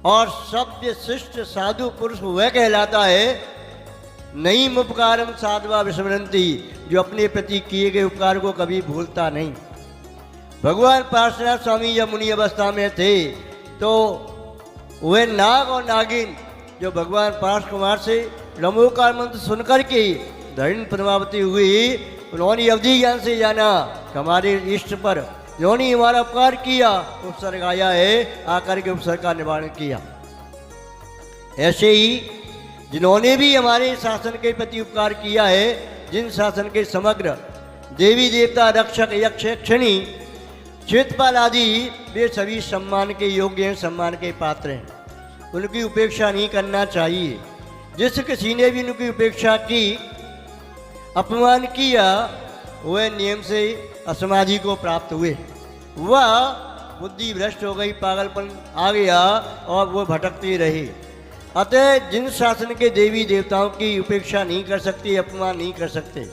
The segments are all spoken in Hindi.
और सभ्य शिष्ट साधु पुरुष वह कहलाता है नई उपकारम साधवा विस्मरंती, जो अपने प्रति किए गए उपकार को कभी भूलता नहीं। भगवान पार्श्वनाथ स्वामी जब मुनि अवस्था में थे तो वह नाग और नागिन जो भगवान पार्श्व कुमार से नमोकार मंत्र सुनकर के धरण पद्मावती हुई, उन्होंने अवधि ज्ञान से जाना कि हमारे इष्ट पर जिन्होंने हमारा उपकार किया, उपसर्ग आया है, आकर के उपसर्ग का निवारण किया। ऐसे ही जिन्होंने भी हमारे शासन के प्रति उपकार किया है, जिन शासन के समग्र देवी देवता रक्षक यक्ष यक्षिणी क्षेत्रपाल आदि वे सभी सम्मान के योग्य हैं, सम्मान के पात्र हैं, उनकी उपेक्षा नहीं करना चाहिए। जिस किसी ने भी उनकी उपेक्षा की, अपमान किया, वह नियम से असमाधि को प्राप्त हुए, वह बुद्धि भ्रष्ट हो गई, पागलपन आ गया और वह भटकते रहे। अतः जिन शासन के देवी देवताओं की उपेक्षा नहीं कर सकते, अपमान नहीं कर सकते,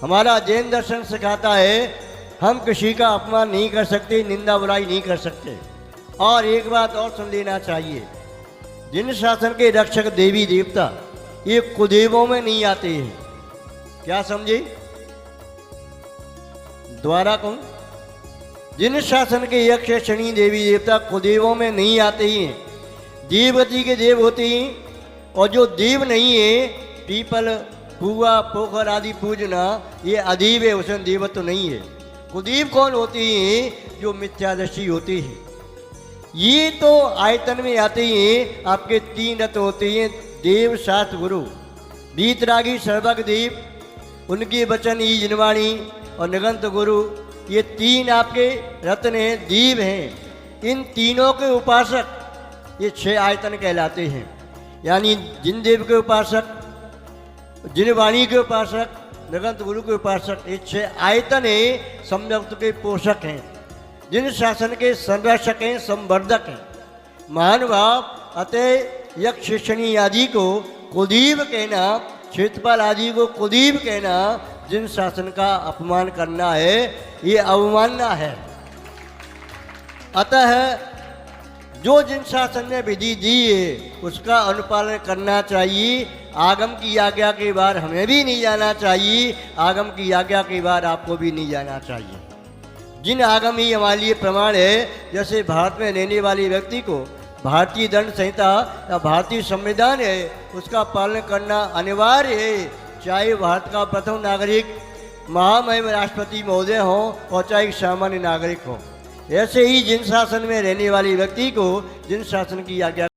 हमारा जैन दर्शन सिखाता है हम किसी का अपमान नहीं कर सकते, निंदा बुराई नहीं कर सकते। और एक बात और सुन लेना चाहिए, जिन शासन के रक्षक देवी देवता ये कुदेवों में नहीं आते हैं। क्या समझे? द्वारा कहूं, जिन शासन के यक्ष शनि देवी देवता कुदेवों में नहीं आते हैं, देवगति के देव होते हैं। और जो देव नहीं है, पीपल कुआ पोखर आदि पूजना, ये अदीव है, उसमें देवत्व तो नहीं है। कुदेव कौन होते हैं? जो मिथ्यादर्शी होते हैं। ये तो आयतन में आते हैं। आपके तीन रत्न होते हैं, देव शास्त्र गुरु। वीतरागी सर्वज्ञ देव, उनके वचन ईजनवाणी और निगंत गुरु, ये तीन आपके रत्न हैं, दीव हैं। इन तीनों के उपासक ये 6 आयतन कहलाते हैं। यानी जिन देव के उपासक, जिन वाणी के उपासक, निगंत गुरु के उपासक, ये 6 आयतन है, सम्यक्त के पोषक हैं, जिन शासन के संरक्षक हैं, संवर्धक हैं, महानुभाव। अतः यक्ष शनि आदि को कुदीव कहना, क्षेत्रपाल आदि को कुदीव कहना, जिन शासन का अपमान करना है, ये अवमानना है। अतः जो जिन शासन ने विधि दी है उसका अनुपालन करना चाहिए। आगम की आज्ञा के बाहर हमें भी नहीं जाना चाहिए, आगम की आज्ञा के बाहर आपको भी नहीं जाना चाहिए। जिन आगम ही हमारे लिए प्रमाण है, जैसे भारत में रहने वाले व्यक्ति को भारतीय दंड संहिता या भारतीय संविधान है, उसका पालन करना अनिवार्य है, चाहे भारत का प्रथम नागरिक महामहिम राष्ट्रपति महोदय हो और चाहे एक सामान्य नागरिक हो। ऐसे ही जिन शासन में रहने वाले व्यक्ति को जिन शासन की आज्ञा